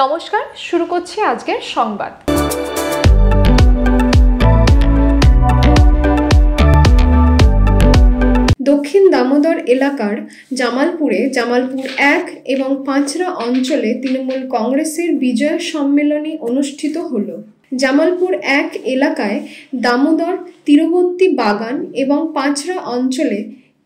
নমস্কার, শুরু করছি আজকের সংবাদ। দক্ষিণ দামোদর এলাকার জামালপুরে জামালপুর 1 এবং পাঁচরা অঞ্চলে তৃণমূল কংগ্রেসের বিজয় সম্মেলনী অনুষ্ঠিত হলো। জামালপুর 1 এলাকায় দামোদর তীরবর্তী বাগান এবং পাঁচরা অঞ্চলে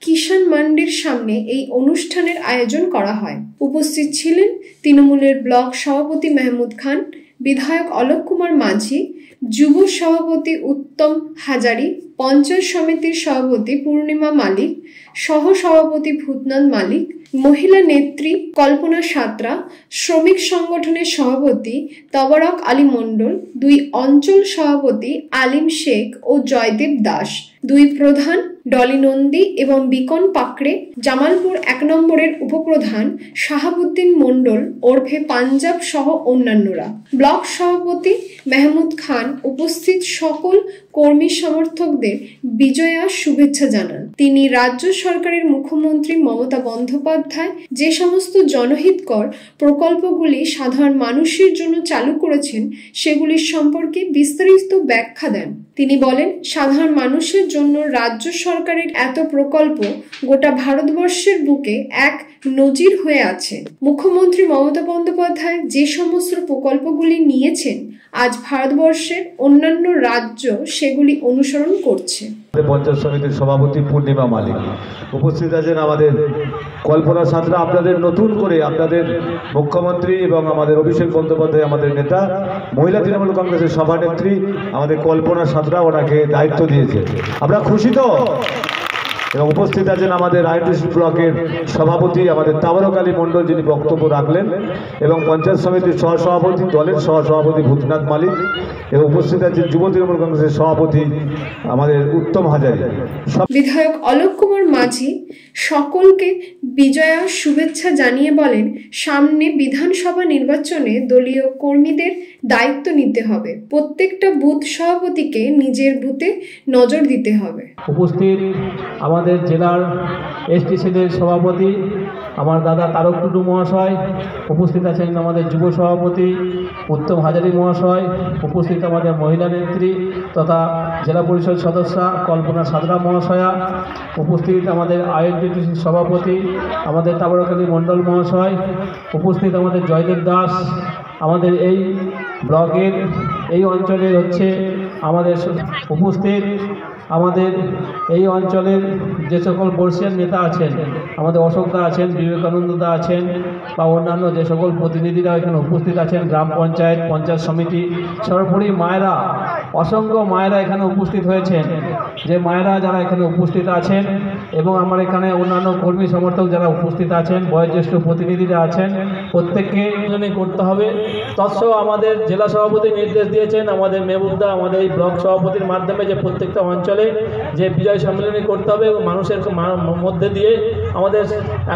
কিষাণ মান্ডির সামনে এই অনুষ্ঠানের আয়োজন করা হয়। উপস্থিত ছিলেন তৃণমূলের ব্লক সভাপতি মেহমুদ খান, বিধায়ক অলোক কুমার মাঝি, যুব সভাপতি উত্তম হাজারি, পঞ্চায়েত সমিতির সভাপতি পূর্ণিমা মালিক, সহ সভাপতি ভূতনাথ মালিক, মহিলা নেত্রী কল্পনা সাঁতরা, শ্রমিক সংগঠনের সভাপতি তবারক আলী মণ্ডল, 2 অঞ্চল সভাপতি আলিম শেখ ও জয়দেব দাস, 2 প্রধান ডলি নন্দী এবং বিকন পাকড়ে, জামালপুর 1 নম্বরের উপপ্রধান শাহাবুদ্দিন মণ্ডল ওরফে পাঞ্জাব সহ অন্যান্যরা। ব্লক সভাপতি মেহমুদ খান উপস্থিত সকল কর্মী সমর্থকদের বিজয়া শুভেচ্ছা জানান। তিনি রাজ্য সরকারের মুখ্যমন্ত্রী মমতা বন্দ্যোপাধ্যায় যে সমস্ত জনহিতকর প্রকল্পগুলি সাধারণ মানুষের জন্য চালু করেছেন সেগুলির সম্পর্কে বিস্তারিত ব্যাখ্যা দেন। তিনি বলেন, সাধারণ মানুষের জন্য রাজ্য সরকারের এত প্রকল্প গোটা ভারতবর্ষের বুকে এক নজির হয়ে আছে। মুখ্যমন্ত্রী মমতা বন্দ্যোপাধ্যায় যে সমস্ত প্রকল্পগুলি নিয়েছেন আজ ভারতবর্ষের অন্যান্য রাজ্য সেগুলি অনুসরণ করছে। পঞ্চায়েত সমিতির সভাপতি পূর্ণিমা মালিক উপস্থিত আছেন, আমাদের কল্পনা সাঁতরা, আপনাদের নতুন করে আপনাদের মুখ্যমন্ত্রী এবং আমাদের অভিষেক বন্দ্যোপাধ্যায় আমাদের নেতা, মহিলা তৃণমূল কংগ্রেসের সভানেত্রী আমাদের কল্পনা সাঁতরা ওনাকে দায়িত্ব দিয়েছে। আমরা খুশি তো? এবং উপস্থিত আছেন আমাদের আইনডিসি ব্লকের সভাপতি আমাদের তাবারক আলী মণ্ডল, যিনি বক্তব্য রাখলেন, এবং পঞ্চায়েত সমিতির সহসভাপতি দলের সহসভাপতি ভূতনাথ মালিক, এবং উপস্থিত আছেন যুব তৃণমূল কংগ্রেসের সভাপতি আমাদের উত্তম হাজারি। বিধায়ক অলোক কুমার মাঝি সকলকে বিজয়া শুভেচ্ছা জানিয়ে বলেন, সামনে বিধানসভা নির্বাচনে দলীয় কর্মীদের দায়িত্ব নিতে হবে। প্রত্যেকটা বুথ সভাপতিকে নিজের বুথে নজর দিতে হবে। উপস্থিত আমাদের জেলার এসটিসিদের সভাপতি আমার দাদা তারক টুডু মহাশয়, উপস্থিত আছেন আমাদের যুব সভাপতি উত্তম হাজারি মহাশয়, উপস্থিত আমাদের মহিলা নেত্রী তথা জেলা পরিষদ সদস্যা কল্পনা সাঁতরা মহাশয়া, উপস্থিত আমাদের আইএনটিটিসি সভাপতি আমাদের তাবারক আলী মণ্ডল মহাশয়, উপস্থিত আমাদের জয়দেব দাস, আমাদের এই ব্লকের এই অঞ্চলের আমাদের উপস্থিত আমাদের এই অঞ্চলের যে সকল বর্ষীয় নেতা আছেন, আমাদের অশোকদা আছেন, বিবেকানন্দদা আছেন, বা অন্যান্য যে সকল প্রতিনিধিরা এখানে উপস্থিত আছেন, গ্রাম পঞ্চায়েত, পঞ্চায়েত সমিতি, সর্বোপরি মায়েরা, অসংখ্য মায়েরা এখানে উপস্থিত হয়েছেন। যে মায়েরা যারা এখানে উপস্থিত আছেন এবং আমার এখানে অন্যান্য কর্মী সমর্থক যারা উপস্থিত আছেন, বয়োজ্যেষ্ঠ প্রতিনিধিরা আছেন, প্রত্যেককে করতে হবে। তৎসহ আমাদের জেলা সভাপতি নির্দেশ দিয়েছেন আমাদের মেহবুবদা আমাদের এই ব্লক সভাপতির মাধ্যমে যে প্রত্যেকটা অঞ্চলে যে বিজয় সম্মেলনী করতে হবে এবং মানুষের মধ্যে দিয়ে আমাদের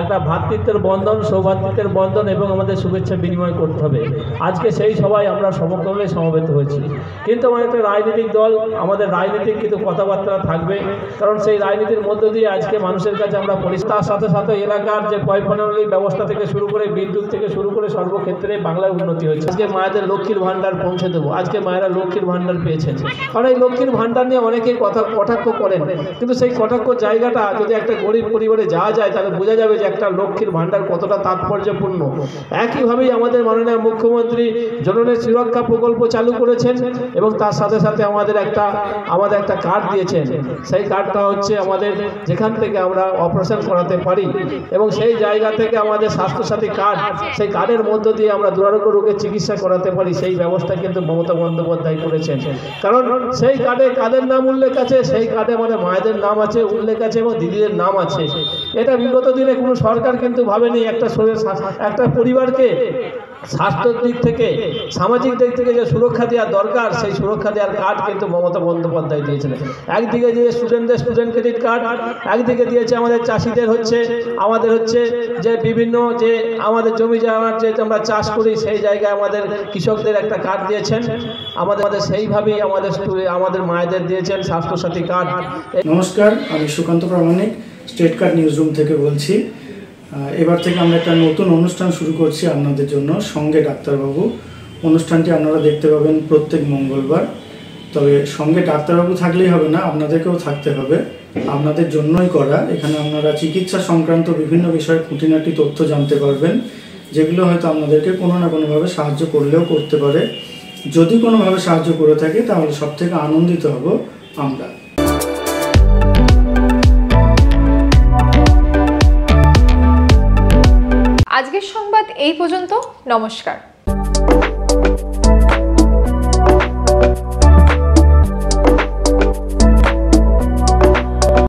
একটা ভ্রাতৃত্বের বন্ধন, সৌভ্রাতৃত্বের বন্ধন এবং আমাদের শুভেচ্ছা বিনিময় করতে হবে। আজকে সেই সবাই আমরা সমগ্রে সমবেত হয়েছি। কিন্তু আমার একটা রাজনৈতিক দল, আমাদের রাজনীতিক কিন্তু কথাবার্তা থাকবে, কারণ সেই রাজনীতির মধ্য দিয়ে আজকে মানুষের কাছে আমরা তার সাথে সাথে এলাকার যে পয়ঃপ্রণালী ব্যবস্থা থেকে শুরু করে বিদ্যুৎ থেকে শুরু করে সর্বক্ষেত্রে বাংলায় উন্নতি হয়েছে। আজকে মায়েদের লক্ষ্মীর ভাণ্ডার পৌঁছে দেবো, আজকে মায়েরা লক্ষ্মীর ভাণ্ডার পেয়েছেন। কারণ এই লক্ষ্মীর ভাণ্ডার নিয়ে অনেকেই কটাক্ষ করেন, কিন্তু সেই কটাক্ষ জায়গাটা যদি একটা গরিব পরিবারে যাওয়া যায় তাহলে বোঝা যাবে যে একটা লক্ষ্মীর ভাণ্ডার কতটা তাৎপর্যপূর্ণ। একইভাবেই আমাদের মাননীয় মুখ্যমন্ত্রী জননী সুরক্ষা প্রকল্প চালু করেছেন এবং তার সাথে সাথে আমাদের একটা কার্ড দিয়েছেন। সেই কার্ডটা আমাদের যেখান থেকে আমরা অপারেশন করাতে পারি এবং সেই জায়গা থেকে আমাদের স্বাস্থ্যসাথী কার্ড, সেই কার্ডের মধ্য দিয়ে আমরা দুরারোগ্য রোগের চিকিৎসা করাতে পারি, সেই ব্যবস্থা কিন্তু মমতা বন্দ্যোপাধ্যায় করেছেন। কারণ সেই কার্ডে কাদের নাম উল্লেখ আছে, সেই কার্ডে আমাদের মায়েদের নাম আছে উল্লেখ আছে এবং দিদিদের নাম আছে। এটা বিগত দিনে কোনো সরকার কিন্তু ভাবেনি একটা পরিবারকে স্বাস্থ্যের দিক থেকে, সামাজিক দিক থেকে যে সুরক্ষা দেওয়া দরকার, সেই সুরক্ষা দেওয়ার কার্ড কিন্তু মমতা বন্দ্যোপাধ্যায় দিয়েছিলেন। একদিকে দিয়ে স্টুডেন্টদের স্টুডেন্ট ক্রেডিট কার্ড, একদিকে দিয়েছে আমাদের চাষিদের আমাদের যে বিভিন্ন যে আমাদের জমি জায়গার যে আমরা চাষ করি সেই জায়গায় আমাদের কৃষকদের একটা কার্ড দিয়েছেন। আমাদের সেইভাবেই আমাদের মায়েদের দিয়েছেন স্বাস্থ্যসাথী কার্ড। নমস্কার, আমি সুকান্ত প্রামাণিক স্টেট কার্ড নিউজ রুম থেকে বলছি। এবার থেকে আমরা একটা নতুন অনুষ্ঠান শুরু করছি আপনাদের জন্য, সঙ্গে ডাক্তারবাবু। অনুষ্ঠানটি আপনারা দেখতে পাবেন প্রত্যেক মঙ্গলবার। তবে সঙ্গে ডাক্তারবাবু থাকলেই হবে না, আপনাদেরকেও থাকতে হবে, আপনাদের জন্যই করা। এখানে আপনারা চিকিৎসা সংক্রান্ত বিভিন্ন বিষয়ে খুঁটিনাটি তথ্য জানতে পারবেন, যেগুলো হয়তো আপনাদেরকে কোনো না কোনোভাবে সাহায্য করলেও করতে পারে। যদি কোনোভাবে সাহায্য করে থাকে তাহলে সব থেকে আনন্দিত হব আমরা। আজকের সংবাদ এই পর্যন্ত। নমস্কার।